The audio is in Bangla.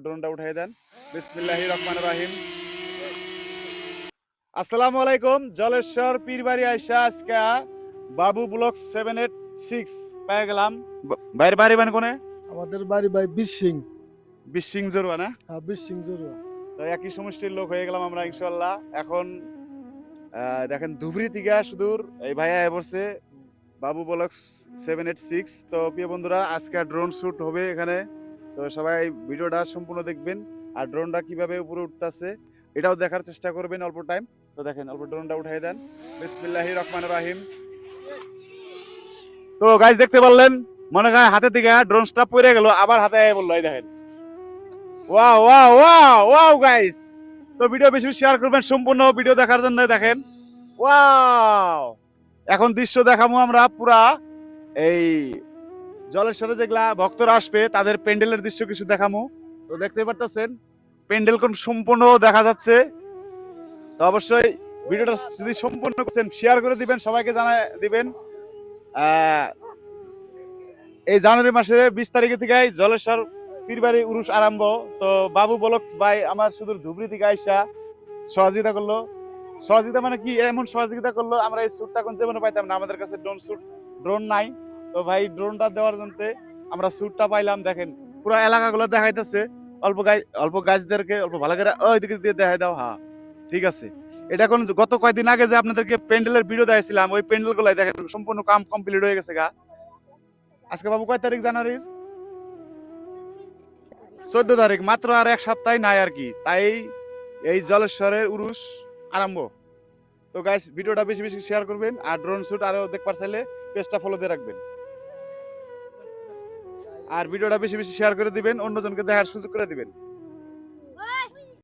ড্রোনটা উঠাই দেন। বিসমিল্লাহির রহমানির রহিম। আসসালামু আলাইকুম। জলেশ্বর পীরবাড়ি আইসা আজকে বাবু ব্লক 786 পেয়ে গেলাম। বাইরে বাড়ি মানে কোনে? আমাদের বাড়ি ভাই বিশিং। বিশিং জরুয়া না? হ্যাঁ, বিশিং জরুয়া। তো একই সমষ্টির লোক হয়ে গেলাম আমরা ইনশাল্লাহ। এখন দেখেন ধুবড়ি থেকে সুদূর এই ভাইয়া পড়ছে বাবু ব্লক 786। তো প্রিয় বন্ধুরা, আজকে ড্রোন শুট হবে এখানে। তো সবাই ভিডিওটা সম্পূর্ণ দেখবেন, আর ড্রোনটা কিভাবে উপরে উঠতেছে এটাও দেখার চেষ্টা করবেন অল্প টাইম। তো দেখেন, অল্প ড্রোনটা উঠাই দেন। বিসমিল্লাহির রহমানির রহিম। তো গাইস দেখতে পারলেন, মনে হয় হাতে থেকে ড্রোনটা পড়ে গেল, আবার হাতে আয় বললো। এই দেখেন, wow wow wow wow guys. তো ভিডিও বেশি বেশি শেয়ার করবেন, সম্পূর্ণ ভিডিও দেখার জন্য। দেখেন, ওয়াও। এখন দৃশ্য দেখাবো আমরা পুরা এই জলেশ্বরে যেগুলা ভক্তরা আসবে তাদের প্যান্ডেলের দৃশ্য কিছু দেখামু। তো দেখতে পারতেছেন প্যান্ডেল কোন সম্পূর্ণ দেখা যাচ্ছে। তো অবশ্যই ভিডিওটা যদি সম্পূর্ণ করছেন শেয়ার করে দিবেন, সবাইকে জানায় দিবেন। এই জানুয়ারি মাসে 20 তারিখে থেকে জলেশ্বর পীরবাড়ি উরুস আরম্ভ। তো বাবু ব্লগস ভাই আমার শুধু ধুবড়ি থেকে আইসা সহযোগিতা করলো। সহযোগিতা মানে কি, এমন সহযোগিতা করলো, আমরা এই স্যুটটা কোন জীবনে পাইতাম না। আমাদের কাছে ড্রোন নাই। তো ভাই ড্রোনটা দেওয়ার জন্য আমরা স্যুটটা পাইলাম। দেখেন পুরো এলাকাগুলো দেখাইতেছে। অল্প গাছদেরকে অল্প ভালো করে ওইদিকে দিয়ে দেখাই দাও। হ্যাঁ, ঠিক আছে। এটা কোন গত কয়েকদিন আগে যে আপনাদেরকে প্যান্ডেলের ভিডিও দেখাইছিলাম, ওই প্যান্ডেল গুলাই দেখেন সম্পূর্ণ কাম কমপ্লিট হয়ে গেছে গা। আজকে বাবু কয় তারিখ জানুয়ারির? 14 তারিখ। মাত্র আর এক সপ্তাহ নাই আর কি। তাই এই জলেশ্বরের উরুস আরম্ভ। তো গাইস ভিডিওটা বেশি বেশি শেয়ার করবেন, আর ড্রোন শুট আরো দেখবার চাইলে পেজটা ফলো দিয়ে রাখবেন, আর ভিডিওটা বেশি বেশি শেয়ার করে দিবেন, অন্যজনকে দেখার সুযোগ করে দিবেন।